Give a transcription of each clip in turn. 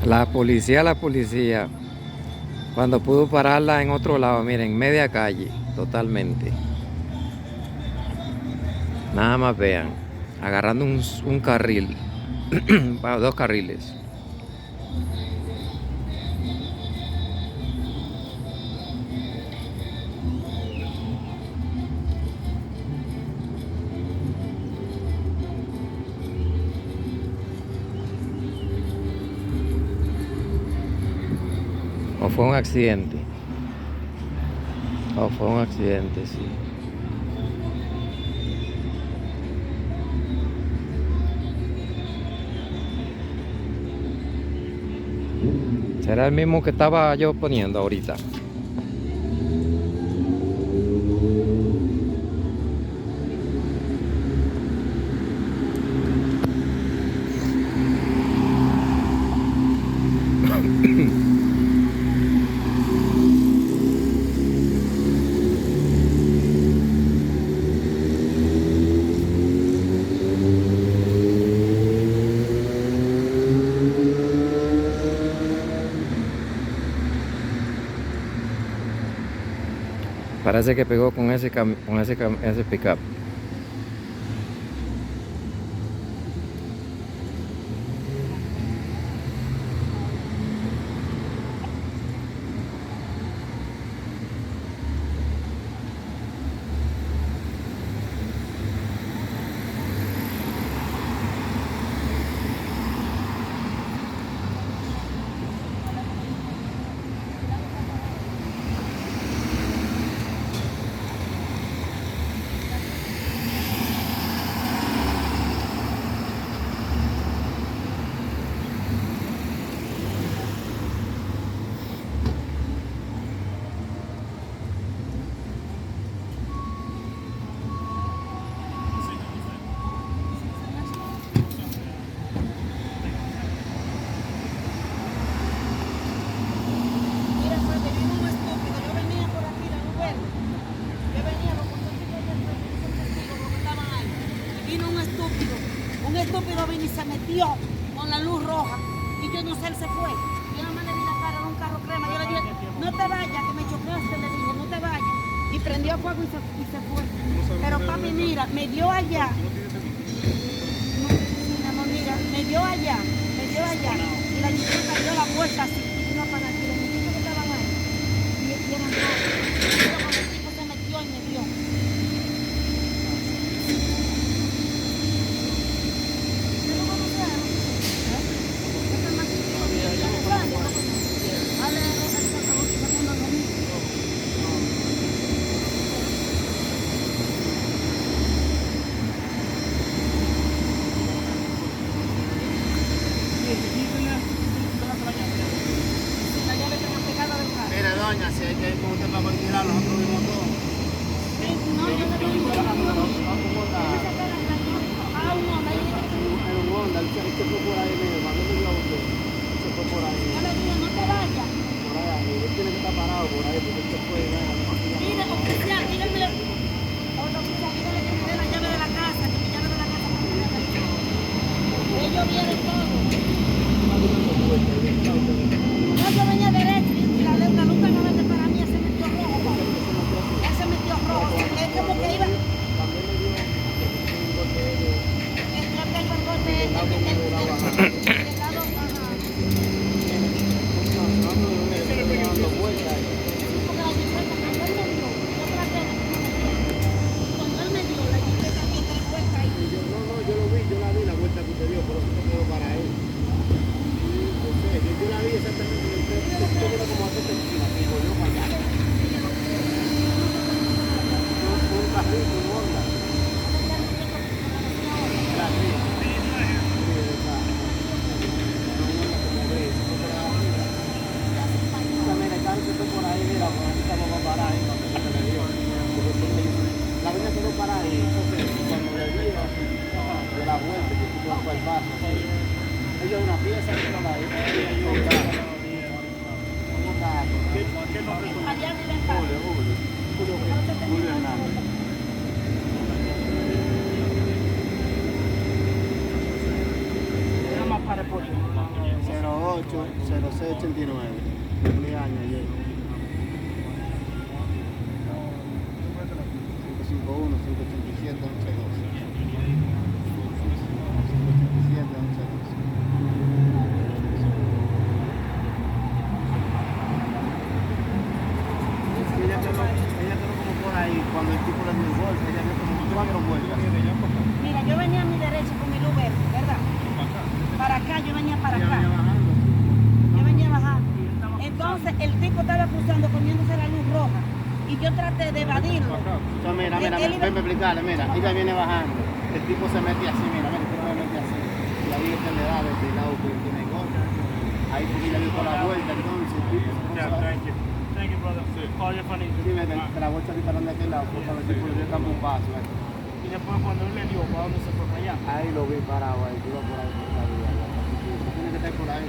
La policía, cuando pudo pararla en otro lado, miren, media calle, totalmente. Nada más vean, agarrando un carril, para dos carriles. O fue un accidente. O fue un accidente, sí. Será el mismo que estaba yo poniendo ahorita. Parece que pegó con ese pickup. Un estúpido vino y se metió con la luz roja y yo no sé, él se fue. Yo nada más le vi la cara de un carro crema. Yo le dije, no te vayas, que me chocaste, le dije, no te vayas. Y prendió fuego y se fue. Pero papi, mira, me dio allá. No, mi amor, mira, me dio allá. Y la chica dio la puerta así. Y no para aquí, los muchachos que estaban ahí. Y eran dos. Pero cuando el tipo se metió y me dio. Mire, doña, si hay que ir con usted para retirar, nosotros vimos todo. No, yo no tengo En un Honda, él se fue por ahí, mire, cuando me dio a usted, se fue por ahí. yo le dije, no te vayas. Por ahí, él tiene que estar parado por ahí, porque él se fue. Mire, oficial, dígame. Oiga, oficial, dígale que me dé la llave de la casa, que mi llave de la casa para que me haga eso. Ellos vieron todo. No, yo venía derecho y la luz tan grande para mí, él se metió rojo, papá. Él se metió rojo. Es como que iba. Yo tengo el golpe del lado, ajá. 0689. Cumplí años ayer. 551, 587, 1112. 587, 1112. Ella quedó como por ahí cuando el tipo le dio el golpe. Ella dio como 4 vueltas. Mira, yo venía a mi derecha con mi luz verde, ¿verdad? Para acá, yo venía para acá. Yo venía bajando. Entonces el tipo estaba cruzando poniéndose la luz roja. Y yo traté de evadirlo. Entonces, mira, ven a explicarle, mira, ella viene bajando. El tipo se mete así, mira, el tipo se mete así. Y ahí es que le da desde el lado que tiene el golpe. Ahí porque ella dio toda la vuelta, entonces el tipo se puso a... Thank you, brother. Call your funny. Sí, que la bolsa disparando de aquel lado, porque a ver si le dio un paso. Y después cuando él le dio, ¿para dónde se fue para allá? Ahí lo vi parado, ahí, tú vas por ahí por la vida. Tiene que estar por ahí.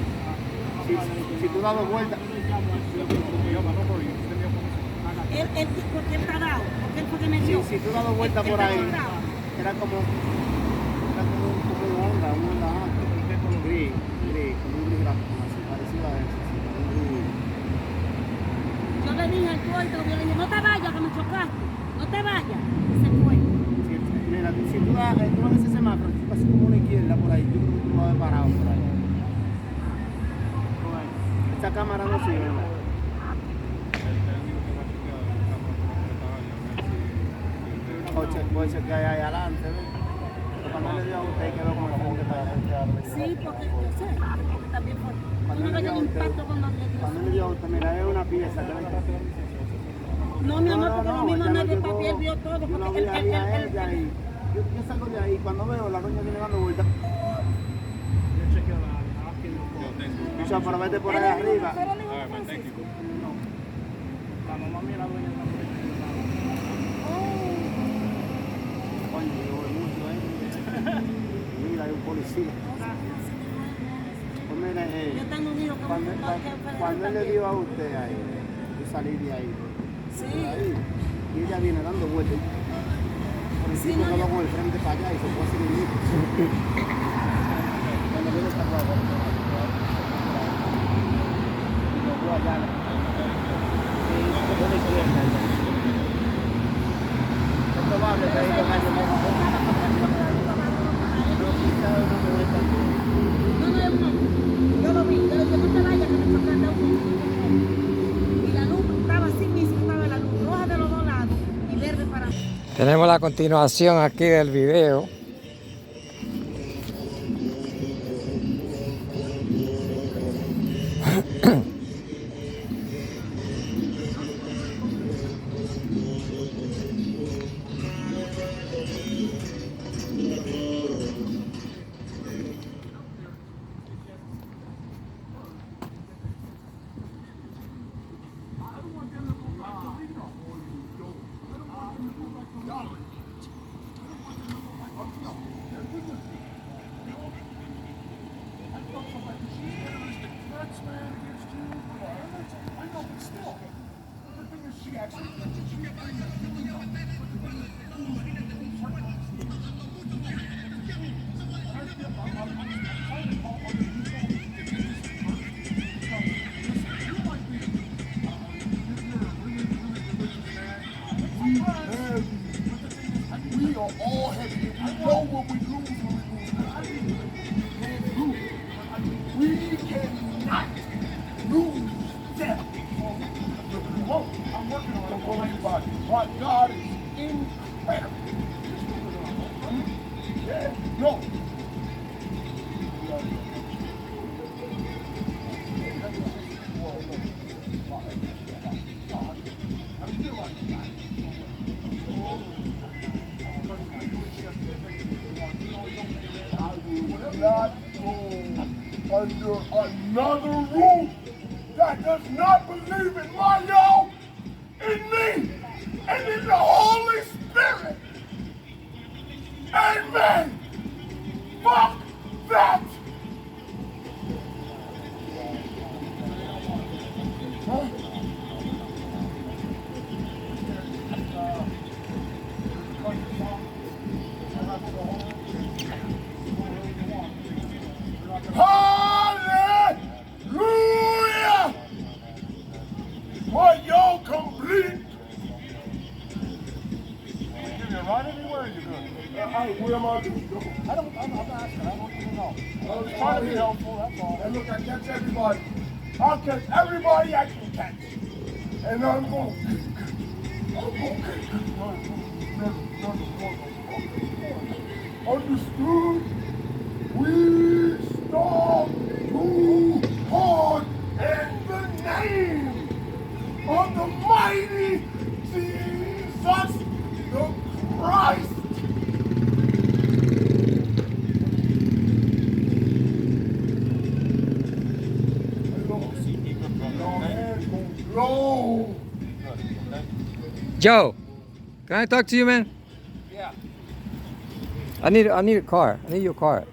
Si tú das 2 vueltas... Él, porque él está dado, porque él fue que me dio. Si tú das 2 vueltas por ahí, era como un Honda alto, gris, como un gris así, parecido a ese, así, un gris. Yo le dije al coito, yo le dije, no te vayas que me chocaste, no te vayas. Y se fue. Mira, si tú das ese semáforo, tú pasas como una izquierda por ahí, yo creo que tú lo vas a ver parado por ahí. Esta cámara no sirve, ¿verdad? Puede ser que hay ahí adelante, ¿ves? Pero cuando le dio a usted quedó como el frente para Sí, porque yo sé, porque también fue. Cuando le dio el impacto cuando le dio. Cuando le dio a usted, mira, es una pieza que No, mi amor, porque lo mismo nadie papi, él vio todo. Yo no Porque vi a ella ahí. Yo salgo de ahí, cuando veo la doña viene dando vueltas. O sea, para vete por ahí arriba. La mamá mía la dueña de la puerta. Coño, yo voy mucho, Mira, hay un policía. Pues mira, Yo tengo un hijo cuando él le dio a usted ahí, yo salí de ahí. Sí. Ahí, y ella viene dando vueltas. Por el tipo quedó con el frente para allá y se fue así de mí. Cuando veo esta guagua, y lo veo allá. Y se pone izquierda. Es probable que ahí lo vaya yo lo vi, yo le dije, no te vayas que me chocaste a un. Y la luz estaba así mismo, estaba la luz roja de los 2 lados y verde para mí. Tenemos la continuación aquí del video. We are all heavy. We know what we lose when we lose. We cannot lose them. We won't. I'm working on it. Everybody. My God is incredible. Yeah. No. Not go under another roof that does not believe in Mario, in me, and in the Holy Spirit. Amen. Fuck that. Huh? Hallelujah! I'll catch everybody I can catch. And I'm gonna get understood? We stop too hard in the name of the mighty Jesus the Christ. Blow. Joe, can I talk to you, man? Yeah. I need a car. I need your car.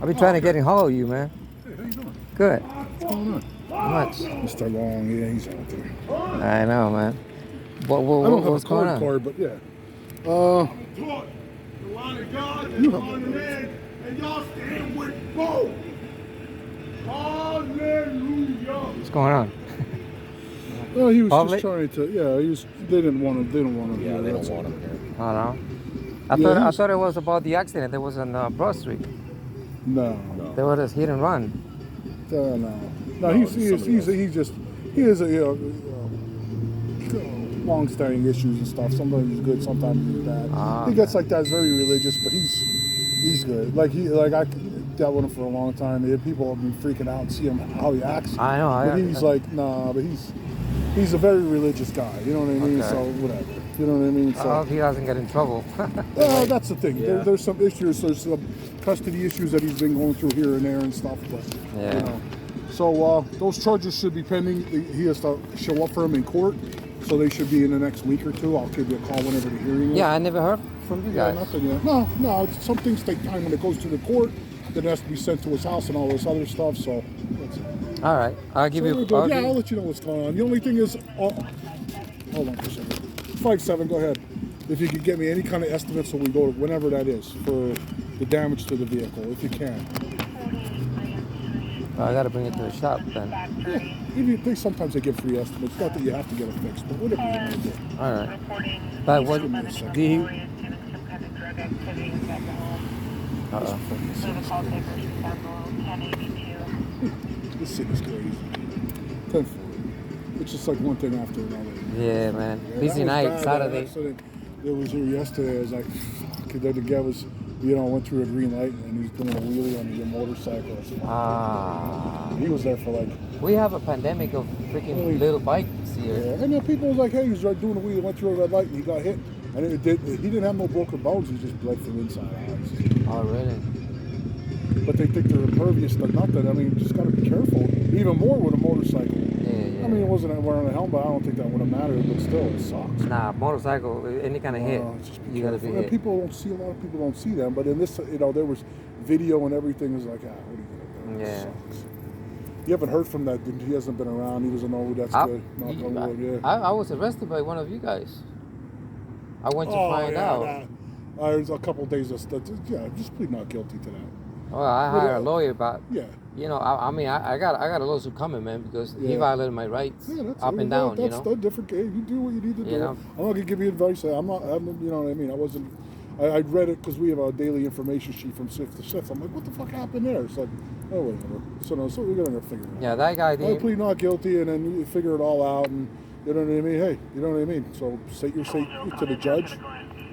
I've been trying to get in hold of you, man. Hey, how you doing? Good. What's going on? How much? Mr. Long, yeah, he's out there. I know, man. I don't have What's a going on? card, but yeah. Taught the line of God and the line of man, and y'all stand with both. Hallelujah. What's going on? Well, he was Public? just trying to. Yeah, he was. They didn't want him. They don't want him. Yeah, here, they that's don't want all. him here. I don't know. Yeah, I he's- thought it was about the accident that was on Broad Street. No, There was a hit and run. no. He is a long-standing issues and stuff. Sometimes he's good, sometimes he's bad. Ah, He gets like that. He's very religious, but he's good. I dealt with him for a long time. People have been freaking out and see him how he acts. I know. But he's like, nah, but he's a very religious guy. You know what I mean? Okay. So whatever. You know what I mean? I So hope he doesn't get in trouble. that's the thing. Yeah. There's some issues. There's some custody issues that he's been going through here and there and stuff. But Yeah. you know. So those charges should be pending. He has to show up for him in court. So they should be in the next week or two. I'll give you a call whenever the hearing is. Yeah, I never heard from you Yeah, guys. nothing yet. No. Some things take time when it goes to the court. Then it has to be sent to his house and all this other stuff. So that's it. All right, I'll give So you. we're good. Yeah, I'll let you know what's going on. The only thing is, hold on for a second. 5-7, go ahead. If you could get me any kind of estimate, so we go to whenever that is for the damage to the vehicle, if you can. I gotta bring it to the shop then. Yeah, sometimes they give free estimates. Not that you have to get it fixed, but whatever you want to do. All right. But what? Give me a second. Do you? Uh-oh. This city's crazy. 10-4. It's just like one thing after another. Yeah, man. Yeah, Busy that was night, bad. That Saturday. accident that was here yesterday. I was like, then the guy was, went through a green light and he's doing a wheelie on your motorcycle. Or something. Ah. He was there for like, We have a pandemic of freaking little bikes here. yeah. And then people was like, hey, he was right doing a wheelie, went through a red light and he got hit. And he didn't have no broken bones. He just bled from inside out. Oh, really? But they think they're impervious to nothing. I mean, you just got to be careful. Even more with a motorcycle. Yeah. I mean, it wasn't wearing a helmet. I don't think that would have mattered, but still, it sucks. Nah, motorcycle, any kind of hit, Just be you gotta be careful. And hit. people don't see, a lot of people don't see them, but in this, there was video and everything was like, what are you gonna do? It Yeah. sucks. You haven't heard from that, he hasn't been around, he doesn't know, that's good. Knock on wood, yeah. I was arrested by one of you guys. I went to find out. There's a couple days, just plead not guilty to that. Well, I hired a lawyer, but Yeah. I got a lawsuit coming, man, because he Yeah. violated my rights Yeah, that's up and down. That's a different game. You do what you need to do. You know? I'm not gonna give you advice. You know what I mean? I read it because we have a daily information sheet from shift to shift. I'm like, what the fuck happened there? It's like, oh, whatever. So we're gonna figure it out. Yeah, that guy I didn't. plead not guilty, and then you figure it all out, and you know what I mean? Hey, you know what I mean? So say to the judge,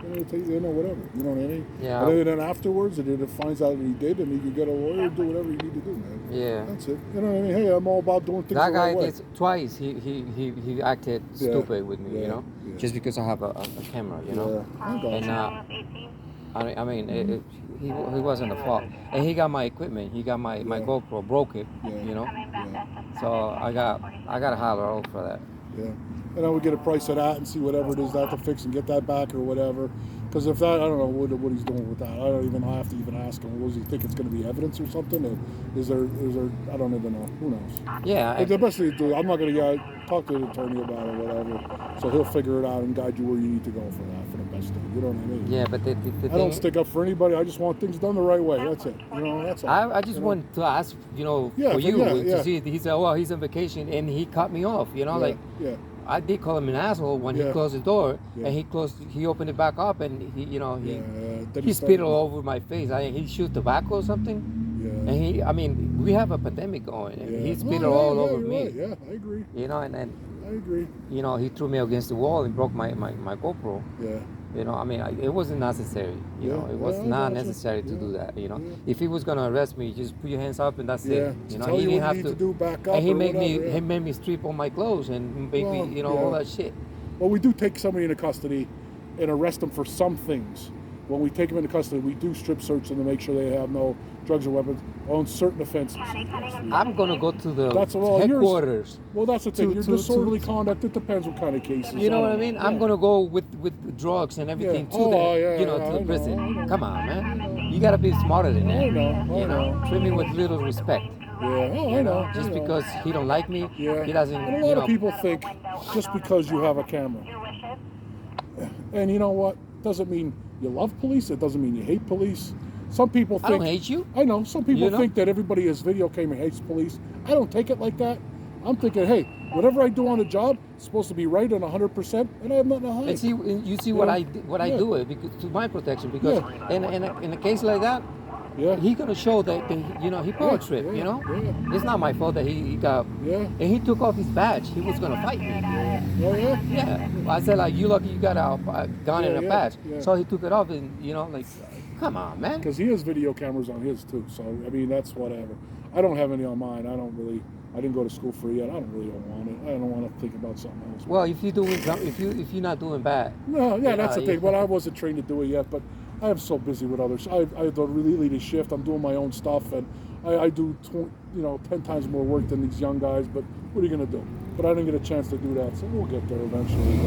whatever. You know what I mean? Yeah. And then afterwards, and if it finds out that he did, and he can get a lawyer and do whatever you need to do, man. Yeah. That's it. You know what I mean? Hey, I'm all about doing things That the guy right way. did twice. He acted Yeah. stupid with me, Yeah. just because I have a camera, Yeah, I got And you. he wasn't the fault. And he got my equipment. He got my GoPro, broke it, Yeah. So I got to holler out for that. Yeah. And I would get a price of that and see whatever it is that to fix and get that back or whatever. Because if that, I don't know what he's doing with that. I don't even have to even ask him. Does he think it's going to be evidence or something? Or is there? I don't even know. Who knows? Yeah. The best thing to do, I'm not going to talk to the attorney about it or whatever. So he'll figure it out and guide you where you need to go for that, for the best thing. You know what I mean? Yeah, but the I thing, don't stick up for anybody. I just want things done the right way. That's it. That's all. I just want to ask, Yeah, for you yeah. to see. He said, "Oh, he's on vacation," and he cut me off. Yeah. I did call him an asshole when he Yeah. closed the door, Yeah. and he opened it back up, and he Then he spit started- all over my face. He shoot tobacco or something, Yeah. and we have a pandemic going. And Yeah. he spit it No, all yeah, over you're me. right. Yeah, I agree. You know, and then I agree. you know he threw me against the wall and broke my GoPro. Yeah. You know, I mean, it wasn't necessary. You know, Yeah, it was yeah, I not gotcha. necessary to Yeah, do that. You know, yeah. if he was gonna arrest me, just put your hands up and that's Yeah. it. You know, Tell he you didn't what have you need to do, back up, and he or made me whatever, yeah. he made me strip all my clothes and make me, Well, you know, all yeah. that shit. Well, we do take somebody into custody and arrest them for some things. When we take them into custody, we do strip search them to make sure they have no drugs or weapons on certain offenses. I'm gonna go to the That's all. headquarters. Well, that's the thing. To- Your to- disorderly to- conduct, it depends what kind of cases. You know what I don't mean? know. I'm Yeah. gonna go with drugs and everything Yeah. to Oh, the yeah, you know yeah, to I the know, prison. I know. Come on, man. You gotta be smarter than that. I know. You know, treat me with little respect. Yeah. Oh, I know. Just I know. because he don't like me, Yeah. he doesn't. And a You lot know, of people think just because you have a camera, and you know what, doesn't mean you love police. It doesn't mean you hate police. Some people I think. don't hate you. I know. Some people You know? think that everybody has video camera hates police. I don't take it like that. I'm thinking, hey, whatever I do on the job, it's supposed to be right and 100%, and I have nothing to hide. And see, you see what Yeah. I Yeah. do it because, to my protection. Because Yeah. in a case like that, Yeah. he gonna show that you know he power Yeah, trip. yeah, You know, yeah. it's not my fault that he got. Yeah. And he took off his badge. He was gonna fight me. Oh yeah. Yeah. I said like, you lucky you got a gun Yeah, and a yeah, badge. yeah. So he took it off and you know like, come on, man. Because he has video cameras on his too. So I mean, that's whatever. I don't have any on mine. I didn't go to school for it yet. I don't really want it. I don't want to think about something else. Well, if you're doing if you're not doing bad. No, yeah, that's the you- thing. But I wasn't trained to do it yet. But I am so busy with others. I don't really lead a shift. I'm doing my own stuff, and I do 10 times more work than these young guys. But what are you gonna do? But I didn't get a chance to do that, so we'll get there eventually.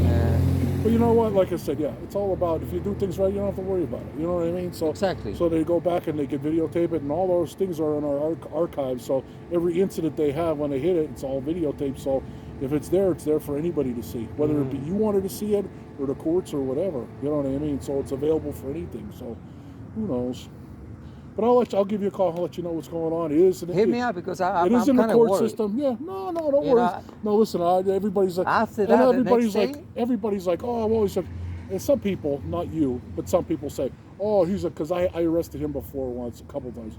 But you know what? Like I said, yeah, it's all about if you do things right, you don't have to worry about it. You know what I mean? So Exactly. So they go back and they can videotape it, and all those things are in our archives. So every incident they have when they hit it, it's all videotaped. So if it's there for anybody to see, whether it be you wanted to see it or the courts or whatever. You know what I mean? So it's available for anything. So who knows? But I'll give you a call. I'll let you know what's going on. It is. Hit me up because I'm It is in the kind of court worried. system. Yeah, no, don't You worry. know, No, listen, everybody's like, After and that, the everybody's next like, day- oh, I've always said, and some people, not you, but some people say, oh, because I arrested him before once, a couple times.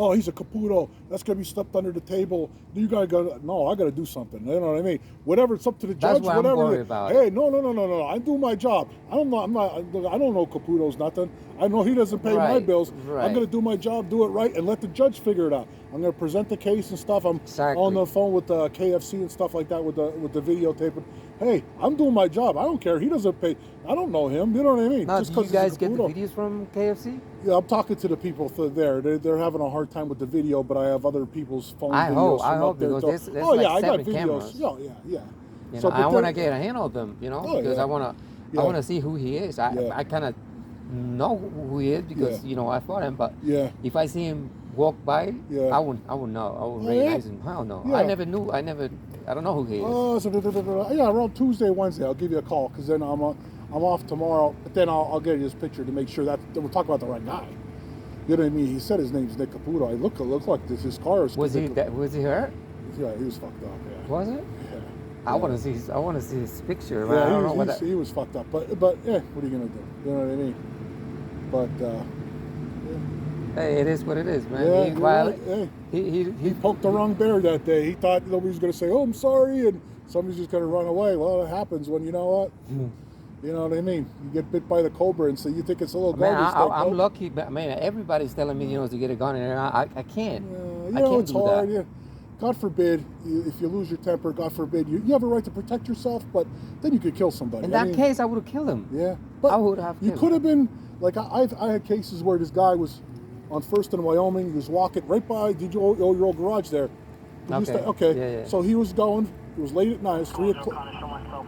Oh, he's a Caputo. That's gonna be stuffed under the table. You gotta go. No, I gotta do something. You know what I mean? Whatever, it's up to the That's judge. what I'm whatever. worried about. Hey, no. I do my job. I don't know. I don't know Caputo's nothing. I know he doesn't pay my Right, bills. right. I'm gonna do my job, do it right, and let the judge figure it out. I'm gonna present the case and stuff. I'm Exactly. on the phone with the KFC and stuff like that with the videotaping. Hey, I'm doing my job. I don't care. He doesn't pay. I don't know him. You know what I mean? Now, Just do you 'cause he's a guys get the Caputo. videos from KFC? Yeah, I'm talking to the people there. They're having a hard time with the video, but I have other people's phone I videos hope- from I up hope, there. because too. there's oh like yeah, I got 7 videos. cameras. Yeah. You So, know, but I want to they're- get a handle of them, you know, Oh, because yeah. I want Yeah. to see who he is. Yeah. I kind of know who he is because Yeah. you know I fought him, but Yeah. if I see him walk by, Yeah. I would know. I would Oh, yeah? recognize him. Hell no. Yeah. I don't know who he is. Yeah, around Tuesday, Wednesday, I'll give you a call because then I'm off tomorrow. But then I'll get you this picture to make sure that we're talking about the right guy. You know what I mean? He said his name's Nick Caputo. I look like this. His car is. Was he hurt? Yeah, he was fucked up. Yeah. Was it? Yeah. I want to see. I want to see his picture. Man. Yeah, I don't know what he was fucked up. But what are you gonna do? You know what I mean? But Hey, it is what it is, man. yeah, He you're violate- right. Hey, He he poked the wrong bear that day. He thought nobody's gonna say, "Oh, I'm sorry," and somebody's just gonna run away. Well, it happens when you know what. You know what I mean? You get bit by the cobra, and so you think it's a little Man, garbage. I'm lucky, but man, everybody's telling me, you know, to get a gun in there. I can't. You I know, can't it's do hard. that. Yeah. God forbid, if you lose your temper, God forbid, you have a right to protect yourself, but then you could kill somebody. In I that mean, case, I would have killed him. yeah. I would have You killed could have been, like, I had cases where this guy was on First in Wyoming, he was walking right by your old garage there. Okay. Yeah. So he was going, it was late at night, it was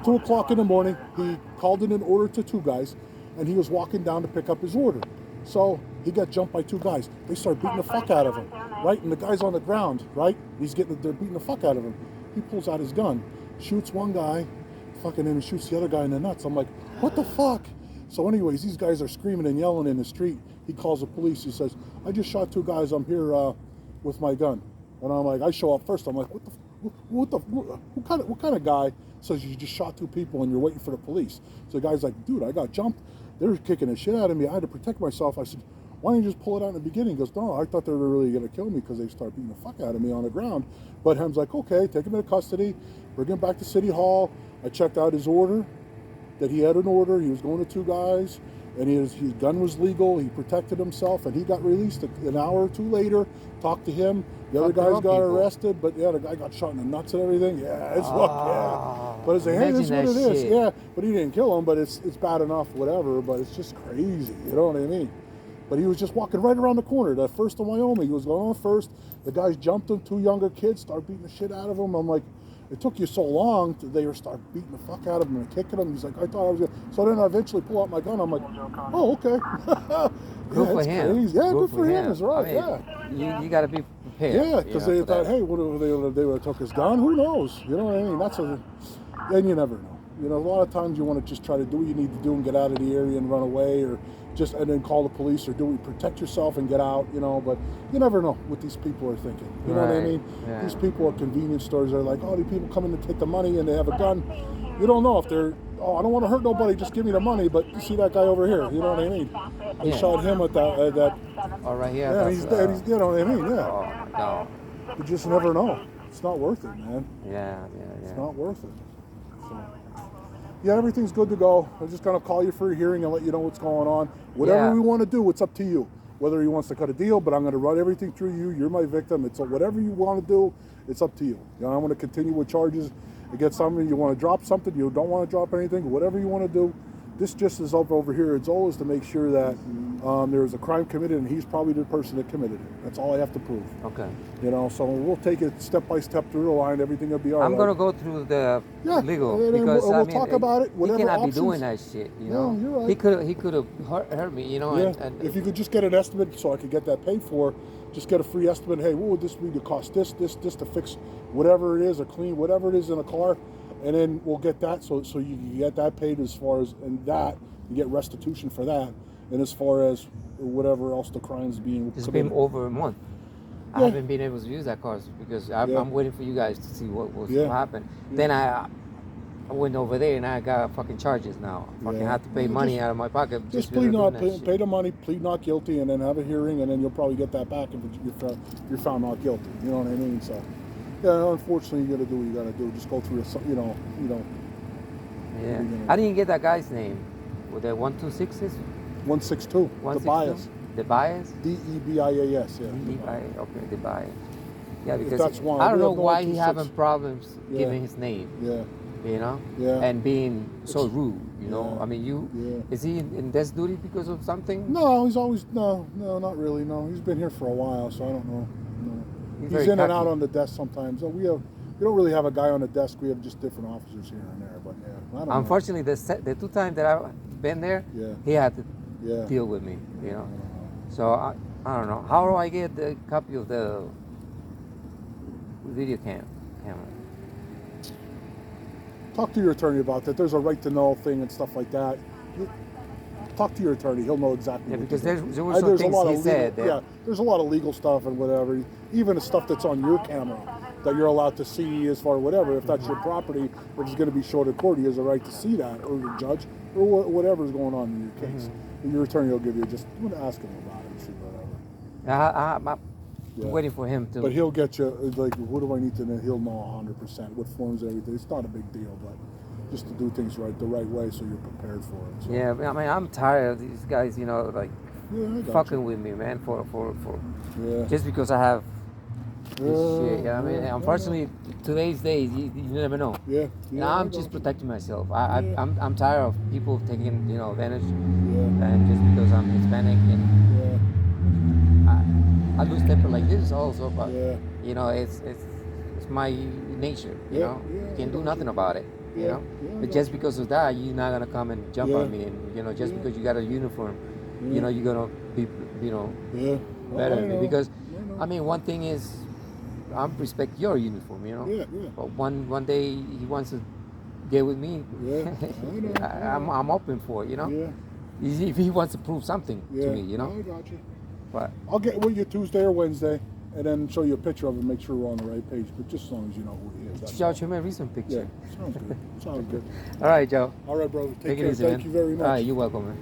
2 o'clock in the morning. He called in an order to 2 guys, and he was walking down to pick up his order. So he got jumped by 2 guys. They started beating the fuck out of him, right? And the guy's on the ground, right? They're beating the fuck out of him. He pulls out his gun, shoots one guy, fucking and shoots the other guy in the nuts. I'm like, what the fuck? So anyways, these guys are screaming and yelling in the street. He calls the police. He says, I just shot 2 guys. I'm here with my gun. And I'm like, I show up first. I'm like, what kind of guy says you just shot 2 people and you're waiting for the police? So the guy's like, dude, I got jumped. They were kicking the shit out of me. I had to protect myself. I said, why don't you just pull it out in the beginning? He goes, no, I thought they were really going to kill me because they start beating the fuck out of me on the ground. But Hem's like, okay, take him into custody, bring him back to City Hall. I checked out his order, that he had an order. He was going to 2 guys, and his gun was legal. He protected himself, and he got released an hour or 2 later. Talked to him. The other guys got arrested, but yeah, the guy got shot in the nuts and everything. Yeah, it's yeah. But it's like, hey, this is what it is. Yeah, but he didn't kill him, but it's bad enough, whatever. But it's just crazy, you know what I mean? But he was just walking right around the corner, that first of Wyoming. He was going on first. The guys jumped him, 2 younger kids, start beating the shit out of him. I'm like, it took you so long to they start beating the fuck out of him and kicking him. He's like, I thought I was gonna. So then I eventually pull out my gun. I'm like, oh, okay. Good for him. Crazy. Yeah, good for him. That's right. I mean, you got to be prepared. Yeah, because they thought, hey, what if they would have took his gun? Who knows? You know what I mean? And you never know. You know, a lot of times you want to just try to do what you need to do and get out of the area and run away, or and then call the police, or protect yourself and get out, you know. But you never know what these people are thinking. You know what I mean? Yeah. These people at convenience stores are like, oh, these people come in to take the money and they have a gun. You don't know if they're, oh, I don't want to hurt nobody, just give me the money. But you see that guy over here, you know what I mean? They shot him at that. Oh, right here. Yeah, he's dead. You know what I mean? Yeah. Oh, no. You just never know. It's not worth it, man. Yeah. It's not worth it. So, yeah, everything's good to go. I'm just going to call you for a hearing and let you know what's going on. Whatever we want to do, it's up to you. Whether he wants to cut a deal, but I'm going to run everything through you. You're my victim. It's whatever you want to do, it's up to you. You know, I'm going to continue with charges against somebody. You want to drop something, you don't want to drop anything, whatever you want to do. This just is up over here. It's always to make sure that there was a crime committed and he's probably the person that committed it. That's all I have to prove. Okay. You know, so we'll take it step by step through the line. Everything will be all right. I'm going to go through the legal because we'll talk about it. Whatever he cannot options. be doing that shit, you know. Yeah, you're right. He could have hurt me, you know. Yeah. And if you could just get an estimate so I could get that paid for, just get a free estimate. Hey, what would this be to cost this to fix whatever it is, or clean whatever it is in a car, and then we'll get that so you can get that paid as far as, and that you get restitution for that, and as far as whatever else the crime's being it's committed. been over a month. I haven't been able to use that car because I'm waiting for you guys to see what happened. Then I went over there and I got fucking charges now. I fucking have to pay money out of my pocket. Just pay the money, plead not guilty, and then have a hearing, and then you'll probably get that back if you're found not guilty. You know what I mean? So, yeah, unfortunately, you got to do what you got to do. Just go through you know. Yeah. I didn't get that guy's name. Were there 126s? 162. The bias. The bias? DEBIAS. Yeah. DEBIAS. Okay, the bias. Yeah, because that's one. I don't know why he's having problems giving his name. Yeah. You know. Yeah. And being so rude. You know. I mean, is he in desk duty because of something? No, he's always no, not really. No, he's been here for a while, so I don't know. No. He's in and out on the desk sometimes. We don't really have a guy on the desk. We have just different officers here and there. But yeah, I don't unfortunately, the 2 times that I've been there, he had to deal with me. You know. So I don't know. How do I get the copy of the video camera? Talk to your attorney about that. There's a right to know thing and stuff like that. Talk to your attorney. He'll know exactly. Yeah, what because there were some things he said. There's a lot of legal stuff and whatever. Even the stuff that's on your camera that you're allowed to see as far as whatever. If that's your property, which is going to be showed in court, he has a right to see that, or the judge, or whatever's going on in your case. Your attorney will give you just ask him about it and see whatever. I'm waiting for him to. But he'll get you, like, what do I need to know? He'll know 100% what forms everything. It's not a big deal, but just to do things the right way so you're prepared for it. So. Yeah, I mean, I'm tired of these guys, you know, like fucking with me, man, for just because I have this shit. I mean, unfortunately, today's days, you never know. I'm just protecting myself. I'm tired of people taking, advantage. And just because I'm Hispanic and I lose temper like this also, but it's my nature. You know, you can't do nothing about it. You know, but just because of that, you're not gonna come and jump on me, and just because you got a uniform, you're gonna be, better than me. Because, I mean, one thing is, I respect your uniform, But one day he wants to get with me, I'm open for it, If he wants to prove something to me, I got you. But I'll get with you Tuesday or Wednesday, and then show you a picture of him, make sure we're on the right page. But just as long as you know who he is. Show me a recent picture. Yeah, sounds good. Sounds good. All right, Joe. All right, brother. Take care. it easy, Thank man. you very much. All right, you're welcome, man.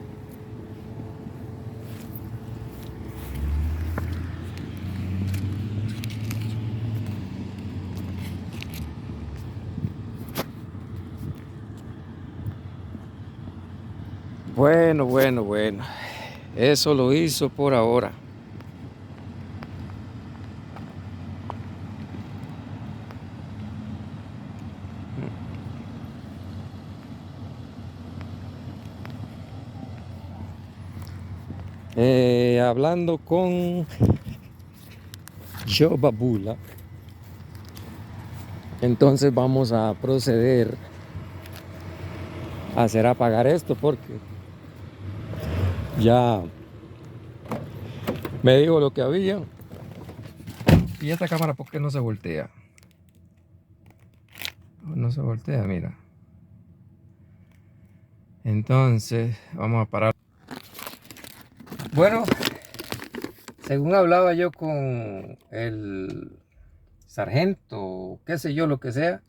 Bueno, bueno, bueno. Eso lo hizo por ahora. Hablando con Sgt Bacula, entonces vamos a proceder a hacer apagar esto porque ya me dijo lo que había. Y esta cámara, ¿por qué no se voltea? No se voltea, mira. Entonces vamos a parar. Bueno, según hablaba yo con el sargento, qué sé yo, lo que sea,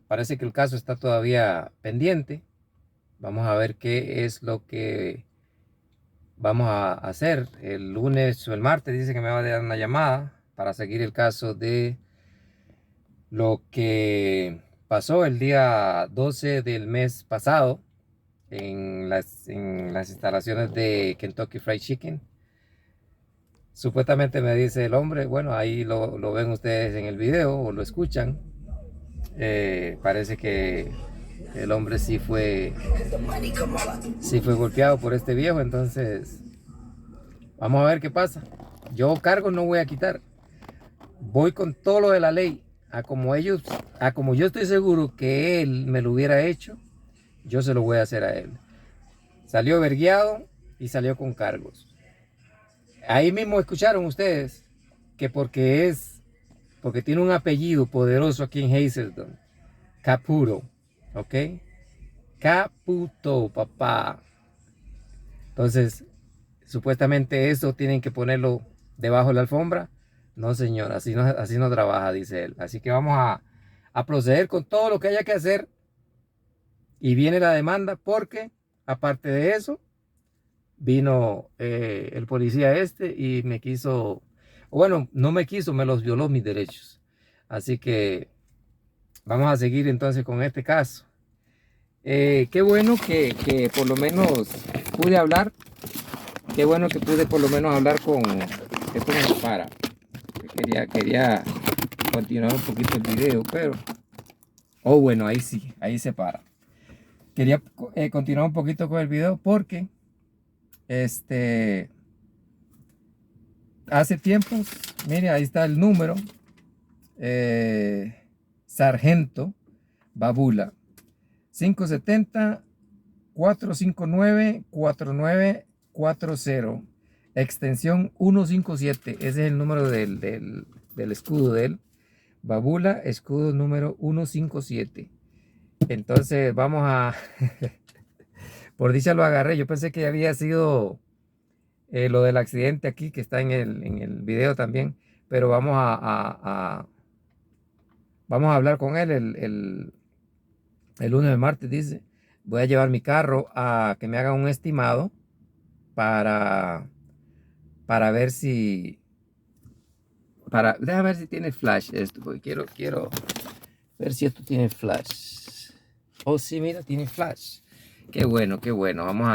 parece que el caso está todavía pendiente. Vamos a ver qué es lo que vamos a hacer. El lunes o el martes dice que me va a dar una llamada para seguir el caso de lo que pasó el día 12 del mes pasado en las instalaciones de Kentucky Fried Chicken. Supuestamente me dice el hombre, bueno, ahí lo ven ustedes en el video o lo escuchan. Parece que el hombre sí fue golpeado por este viejo. Entonces vamos a ver qué pasa. Yo cargo no voy a quitar, voy con todo lo de la ley. Como yo estoy seguro que él me lo hubiera hecho, yo se lo voy a hacer a él. Salió vergueado y salió con cargos. Ahí mismo escucharon ustedes que porque tiene un apellido poderoso aquí en Hazleton, Caputo, ¿ok? Caputo, papá. Entonces, supuestamente eso tienen que ponerlo debajo de la alfombra. No, señor, así no trabaja, dice él. Así que vamos a proceder con todo lo que haya que hacer. Y viene la demanda porque, aparte de eso, vino el policía y me quiso, bueno, no me quiso, me los violó mis derechos. Así que vamos a seguir entonces con este caso. Qué bueno que por lo menos pude hablar. Qué bueno que pude por lo menos hablar con... Esto me para. Quería continuar un poquito el video, pero... Oh, bueno, ahí sí, ahí se para. Quería continuar un poquito con el video porque... Hace tiempo, mire, ahí está el número. Sargento Bacula. 570-459-4940. Extensión 157. Ese es el número del escudo de él. Bacula, escudo número 157. Entonces vamos a... Por dicha lo agarré. Yo pensé que había sido lo del accidente aquí, que está en el video también. Pero vamos a hablar con él el lunes o el martes, dice. Voy a llevar mi carro a que me haga un estimado para ver si... Déjame ver si tiene flash esto, porque quiero ver si esto tiene flash. Oh, sí, mira, tiene flash. Qué bueno, qué bueno. Vamos a...